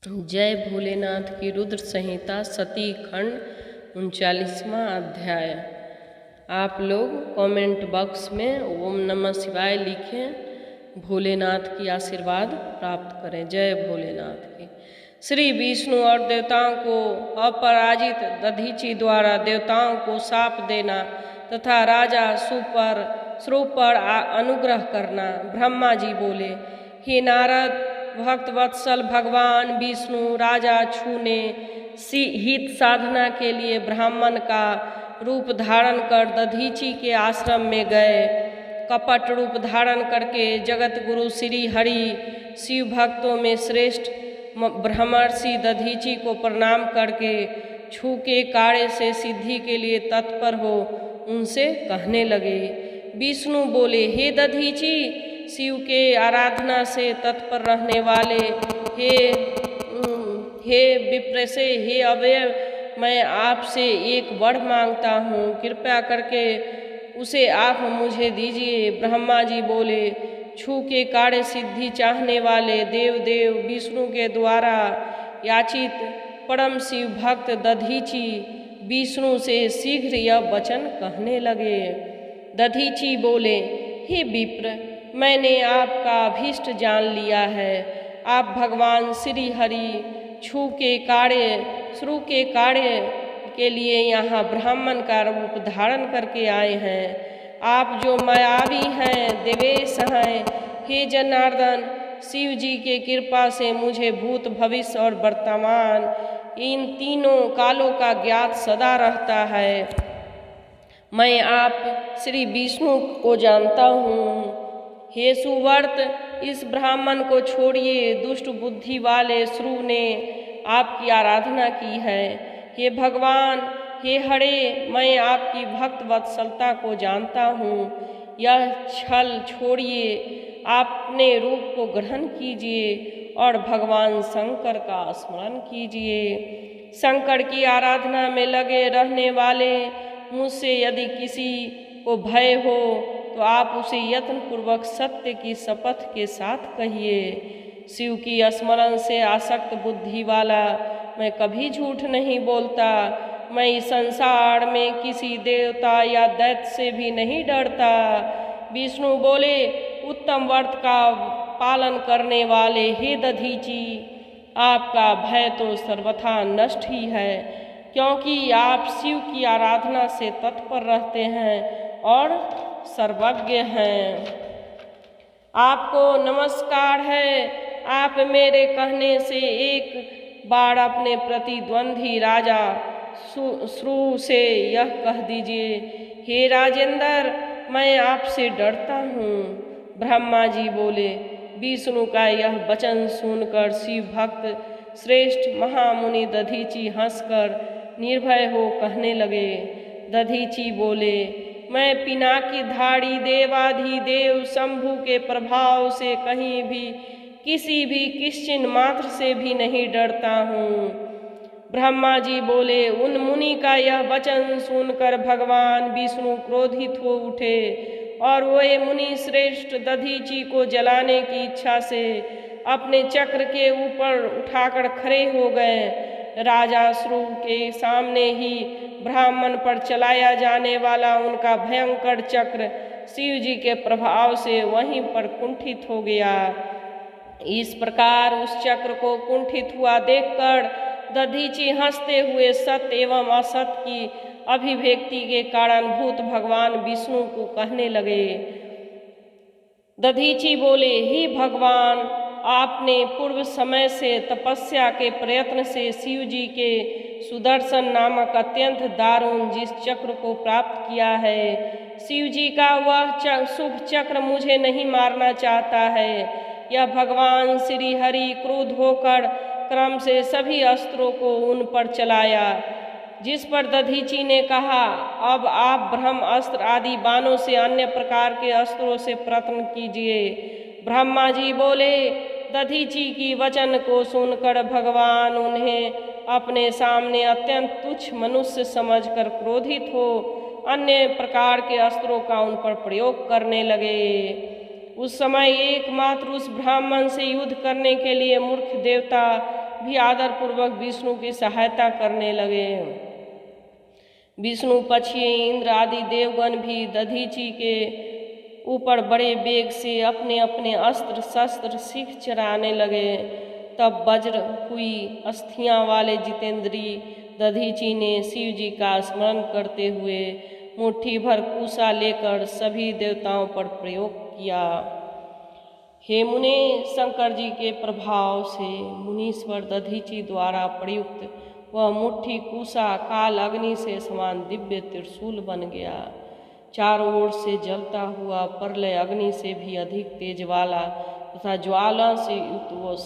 जय भोलेनाथ की रुद्र संहिता सती खंड 39वां अध्याय। आप लोग कमेंट बॉक्स में ओम नमः शिवाय लिखें, भोलेनाथ की आशीर्वाद प्राप्त करें। जय भोलेनाथ की। श्री विष्णु और देवताओं को अपराजित दधीचि द्वारा देवताओं को शाप देना तथा राजा श्रुव पर अनुग्रह करना। ब्रह्मा जी बोले, हे नारद, भक्त वत्सल भगवान विष्णु राजा छू ने हित साधना के लिए ब्राह्मण का रूप धारण कर दधीचि के आश्रम में गए। कपट रूप धारण करके जगत गुरु श्री हरि शिव भक्तों में श्रेष्ठ ब्रह्मर्षि दधीचि को प्रणाम करके छू के काड़े से सिद्धि के लिए तत्पर हो उनसे कहने लगे। विष्णु बोले, हे दधीचि, शिव के आराधना से तत्पर रहने वाले हे विप्रसे, हे अवयव, मैं आपसे एक वर मांगता हूँ, कृपया करके उसे आप मुझे दीजिए। ब्रह्मा जी बोले, छू के काड़े सिद्धि चाहने वाले देव विष्णु के द्वारा याचित परम शिव भक्त दधीचि विष्णु से शीघ्र यह वचन कहने लगे। दधीचि बोले, हे विप्र, मैंने आपका अभीष्ट जान लिया है। आप भगवान श्री हरि छू के काड़े के लिए यहाँ ब्राह्मण का रूप धारण करके आए हैं। आप जो मायावी हैं, देवेश हैं। हे जनार्दन, शिव जी के कृपा से मुझे भूत भविष्य और वर्तमान इन तीनों कालों का ज्ञात सदा रहता है। मैं आप श्री विष्णु को जानता हूँ। हे सुवर्त, इस ब्राह्मण को छोड़िए, दुष्ट बुद्धि वाले श्रुव ने आपकी आराधना की है। हे भगवान, हे हरे, मैं आपकी भक्त वत्सलता को जानता हूँ। यह छल छोड़िए, अपने रूप को ग्रहण कीजिए और भगवान शंकर का स्मरण कीजिए। शंकर की आराधना में लगे रहने वाले मुझसे यदि किसी को भय हो तो आप उसे यत्न पूर्वक सत्य की शपथ के साथ कहिए। शिव की स्मरण से आसक्त बुद्धि वाला मैं कभी झूठ नहीं बोलता। मैं इस संसार में किसी देवता या दैत्य से भी नहीं डरता। विष्णु बोले, उत्तम व्रत का पालन करने वाले हे दधीचि, आपका भय तो सर्वथा नष्ट ही है, क्योंकि आप शिव की आराधना से तत्पर रहते हैं और सर्वज्ञ हैं। आपको नमस्कार है। आप मेरे कहने से एक बार अपने प्रतिद्वंदी राजा श्रुव से यह कह दीजिए, हे राजेंद्र, मैं आपसे डरता हूँ। ब्रह्मा जी बोले। विष्णु का यह वचन सुनकर शिव भक्त श्रेष्ठ महामुनि दधीचि हंसकर निर्भय हो कहने लगे। दधीचि बोले, मैं पिनाकी धारी देवाधिदेव शंभु के प्रभाव से कहीं भी किसी भी किश्चिन मात्र से भी नहीं डरता हूँ। ब्रह्मा जी बोले, उन मुनि का यह वचन सुनकर भगवान विष्णु क्रोधित हो उठे और वे मुनि श्रेष्ठ दधीचि को जलाने की इच्छा से अपने चक्र के ऊपर उठाकर खड़े हो गए। राजा श्रुव के सामने ही ब्राह्मण पर चलाया जाने वाला उनका भयंकर चक्र शिव जी के प्रभाव से वहीं पर कुंठित हो गया। इस प्रकार उस चक्र को कुंठित हुआ देखकर दधीचि हंसते हुए सत्य एवं असत की अभिव्यक्ति के कारण भूत भगवान विष्णु को कहने लगे। दधीचि बोले, हे भगवान, आपने पूर्व समय से तपस्या के प्रयत्न से शिव जी के सुदर्शन नामक अत्यंत दारुण जिस चक्र को प्राप्त किया है, शिव जी का वह शुभ चक्र मुझे नहीं मारना चाहता है। यह भगवान श्री हरि क्रोध होकर क्रम से सभी अस्त्रों को उन पर चलाया, जिस पर दधीचि ने कहा, अब आप ब्रह्म अस्त्र आदि बाणों से अन्य प्रकार के अस्त्रों से प्रयत्न कीजिए। ब्रह्मा जी बोले। दधीचि की वचन को सुनकर भगवान उन्हें अपने सामने अत्यंत तुच्छ मनुष्य समझकर क्रोधित हो अन्य प्रकार के अस्त्रों का उन पर प्रयोग करने लगे। उस समय एकमात्र उस ब्राह्मण से युद्ध करने के लिए मूर्ख देवता भी आदरपूर्वक विष्णु की सहायता करने लगे। विष्णु पक्षी इंद्र आदि देवगण भी दधीचि के ऊपर बड़े वेग से अपने अपने अस्त्र शस्त्र सीख चलाने लगे। तब वज्र हुई अस्थियां वाले जितेंद्री दधीचि ने शिव जी का स्मरण करते हुए मुट्ठी भर कुशा लेकर सभी देवताओं पर प्रयोग किया। हे मुने, शंकर जी के प्रभाव से मुनीश्वर दधीचि द्वारा प्रयुक्त वह मुट्ठी कुशा काल अग्नि से समान दिव्य त्रिशूल बन गया। चारों ओर से जलता हुआ प्रलय अग्नि से भी अधिक तेज वाला तथा ज्वाला से युक्त वो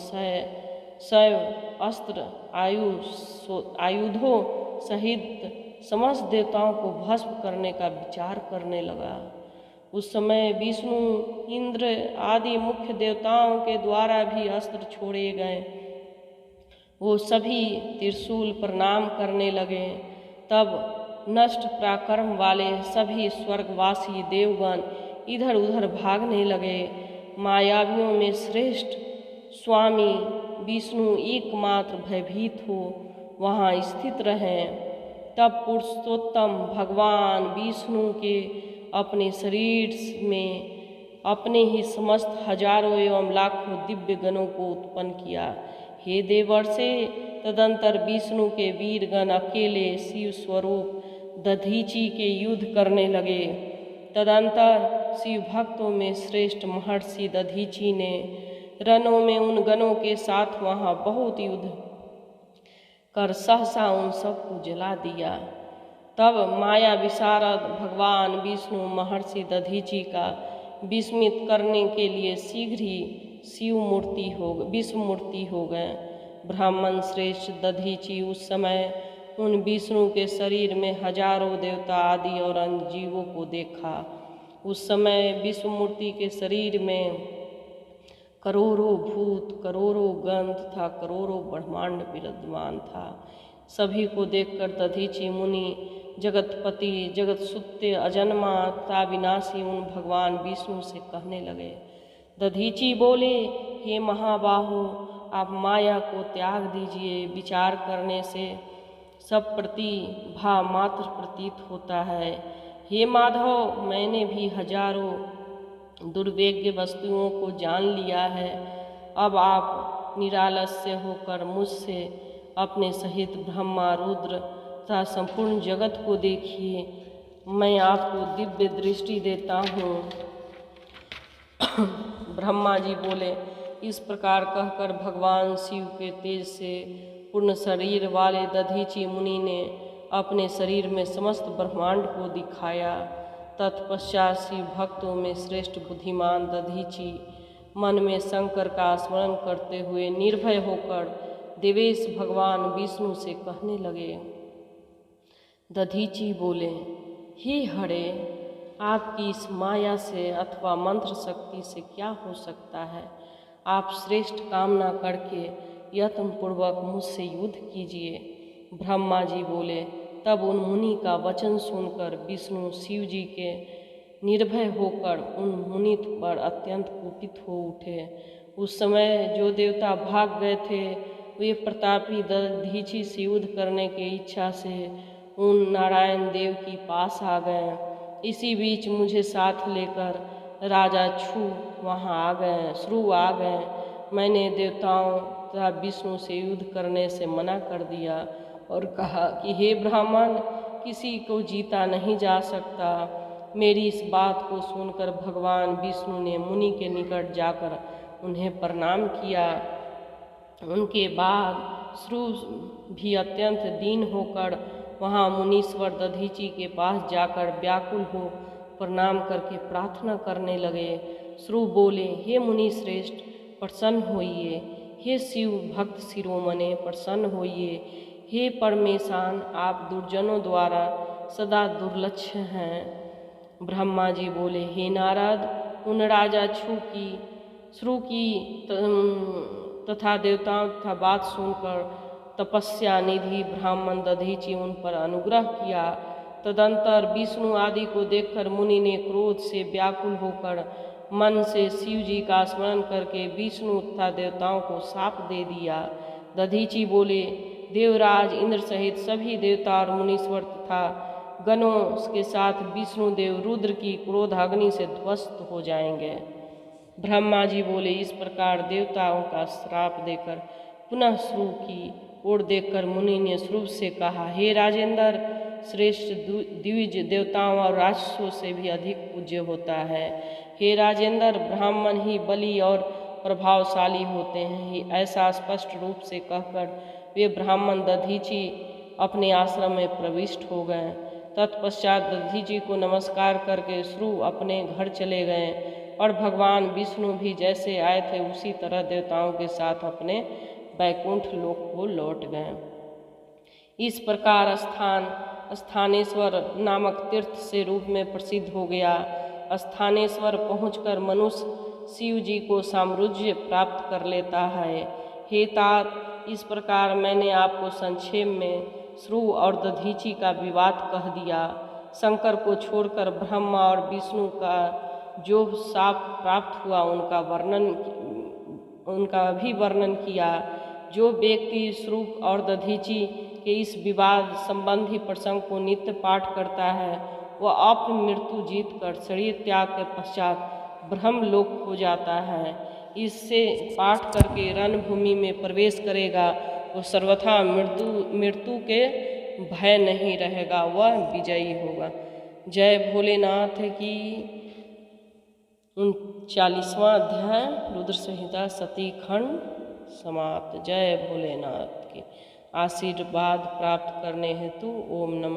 शैव अस्त्र आयुधों सहित समस्त देवताओं को भस्म करने का विचार करने लगा। उस समय विष्णु इंद्र आदि मुख्य देवताओं के द्वारा भी अस्त्र छोड़े गए। वो सभी त्रिशूल प्रणाम करने लगे। तब नष्ट पराक्रम वाले सभी स्वर्गवासी देवगण इधर उधर भागने लगे। मायावियों में श्रेष्ठ स्वामी विष्णु एकमात्र भयभीत हो वहाँ स्थित रहें। तब पुरुषोत्तम भगवान विष्णु के अपने शरीर में अपने ही समस्त हजारों एवं लाखों दिव्य गणों को उत्पन्न किया। हे देवर्षे, तदंतर विष्णु के वीरगण अकेले शिव स्वरूप दधीचि के युद्ध करने लगे। तदंतर शिव भक्तों में श्रेष्ठ महर्षि दधीचि ने रणों में उन गणों के साथ वहाँ बहुत युद्ध कर सहसा उन सबको जला दिया। तब माया विशारद भगवान विष्णु महर्षि दधीचि का विस्मित करने के लिए शीघ्र ही विश्व मूर्ति हो गए। ब्राह्मण श्रेष्ठ दधीचि उस समय उन विष्णु के शरीर में हजारों देवता आदि और अन्य जीवों को देखा। उस समय विश्व मूर्ति के शरीर में करोड़ों भूत, करोड़ों गण तथा करोड़ों ब्रह्मांड विराजमान था। सभी को देखकर दधीचि मुनि जगतपति जगतसुत्य अजन्मा तथा विनाशी उन भगवान विष्णु से कहने लगे। दधीचि बोले, हे महाबाहो, आप माया को त्याग दीजिए। विचार करने से सब प्रतिभा मात्र प्रतीत होता है। हे माधव, मैंने भी हजारों दुर्वेग्य वस्तुओं को जान लिया है। अब आप निरालस्य होकर मुझसे अपने सहित ब्रह्मा रुद्र तथा संपूर्ण जगत को देखिए। मैं आपको दिव्य दृष्टि देता हूँ। ब्रह्मा जी बोले। इस प्रकार कहकर भगवान शिव के तेज से पूर्ण शरीर वाले दधीचि मुनि ने अपने शरीर में समस्त ब्रह्मांड को दिखाया। तत्पश्चात शिव भक्तों में श्रेष्ठ बुद्धिमान दधीचि मन में शंकर का स्मरण करते हुए निर्भय होकर देवेश भगवान विष्णु से कहने लगे। दधीचि बोले, हे हरे, आपकी इस माया से अथवा मंत्र शक्ति से क्या हो सकता है। आप श्रेष्ठ कामना करके यत्नपूर्वक मुझसे युद्ध कीजिए। ब्रह्मा जी बोले। तब उन मुनि का वचन सुनकर विष्णु शिव जी के निर्भय होकर उन मुनि पर अत्यंत कुपित हो उठे। उस समय जो देवता भाग गए थे वे प्रतापी दधीचि से युद्ध करने की इच्छा से उन नारायण देव के पास आ गए। इसी बीच मुझे साथ लेकर राजा श्रु आ गए। मैंने देवताओं तथा विष्णु से युद्ध करने से मना कर दिया और कहा कि हे ब्राह्मण, किसी को जीता नहीं जा सकता। मेरी इस बात को सुनकर भगवान विष्णु ने मुनि के निकट जाकर उन्हें प्रणाम किया। उनके बाद श्रु भी अत्यंत दीन होकर वहाँ मुनीश्वर दधीचि के पास जाकर व्याकुल हो प्रणाम करके प्रार्थना करने लगे। श्रु बोले, हे मुनि श्रेष्ठ, प्रसन्न होइए। हे शिव भक्त शिरोमणे, प्रसन्न होइए। हे परमेशान, आप दुर्जनों द्वारा सदा दुर्लक्ष्य हैं। ब्रह्मा जी बोले, हे नारद, उन राजा श्रु की तथा देवताओं तथा बात सुनकर तपस्या निधि ब्राह्मण दधीचि उन पर अनुग्रह किया। तदंतर विष्णु आदि को देखकर मुनि ने क्रोध से व्याकुल होकर मन से शिव जी का स्मरण करके विष्णु तथा देवताओं को शाप दे दिया। दधीची बोले, देवराज इंद्र सहित सभी देवता और मुनीश्वर तथा गणों के साथ विष्णुदेव रुद्र की क्रोधाग्नि से ध्वस्त हो जाएंगे। ब्रह्मा जी बोले, इस प्रकार देवताओं का श्राप देकर पुनः श्रुव की ओर देखकर मुनि ने श्रुव से कहा, हे राजेंद्र, श्रेष्ठ द्विज देवताओं और राक्षसों से भी अधिक पूज्य होता है। हे राजेंद्र, ब्राह्मण ही बली और प्रभावशाली होते हैं। ऐसा स्पष्ट रूप से कहकर वे ब्राह्मण दधीची अपने आश्रम में प्रविष्ट हो गए। तत्पश्चात दधीची को नमस्कार करके श्रुव अपने घर चले गए और भगवान विष्णु भी जैसे आए थे उसी तरह देवताओं के साथ अपने वैकुंठ लोक को लौट गए। इस प्रकार स्थानेश्वर नामक तीर्थ से रूप में प्रसिद्ध हो गया। स्थानेश्वर पहुंचकर मनुष्य शिव जी को साम्राज्य प्राप्त कर लेता है। हे तात, इस प्रकार मैंने आपको संक्षेप में श्रुव और दधीची का विवाद कह दिया। शंकर को छोड़कर ब्रह्मा और विष्णु का जो शाप प्राप्त हुआ उनका भी वर्णन किया। जो व्यक्ति श्रुव और दधीची के इस विवाद संबंधी प्रसंग को नित्य पाठ करता है वह अपनी मृत्यु जीत कर शरीर त्याग के पश्चात ब्रह्मलोक हो जाता है। इससे पाठ करके रणभूमि में प्रवेश करेगा वो सर्वथा मृत्यु के भय नहीं रहेगा, वह विजयी होगा। जय भोलेनाथ की। 39वां अध्याय रुद्र संहिता सती खंड समाप्त। जय भोलेनाथ की। आशीर्वाद प्राप्त करने हेतु ओम नमः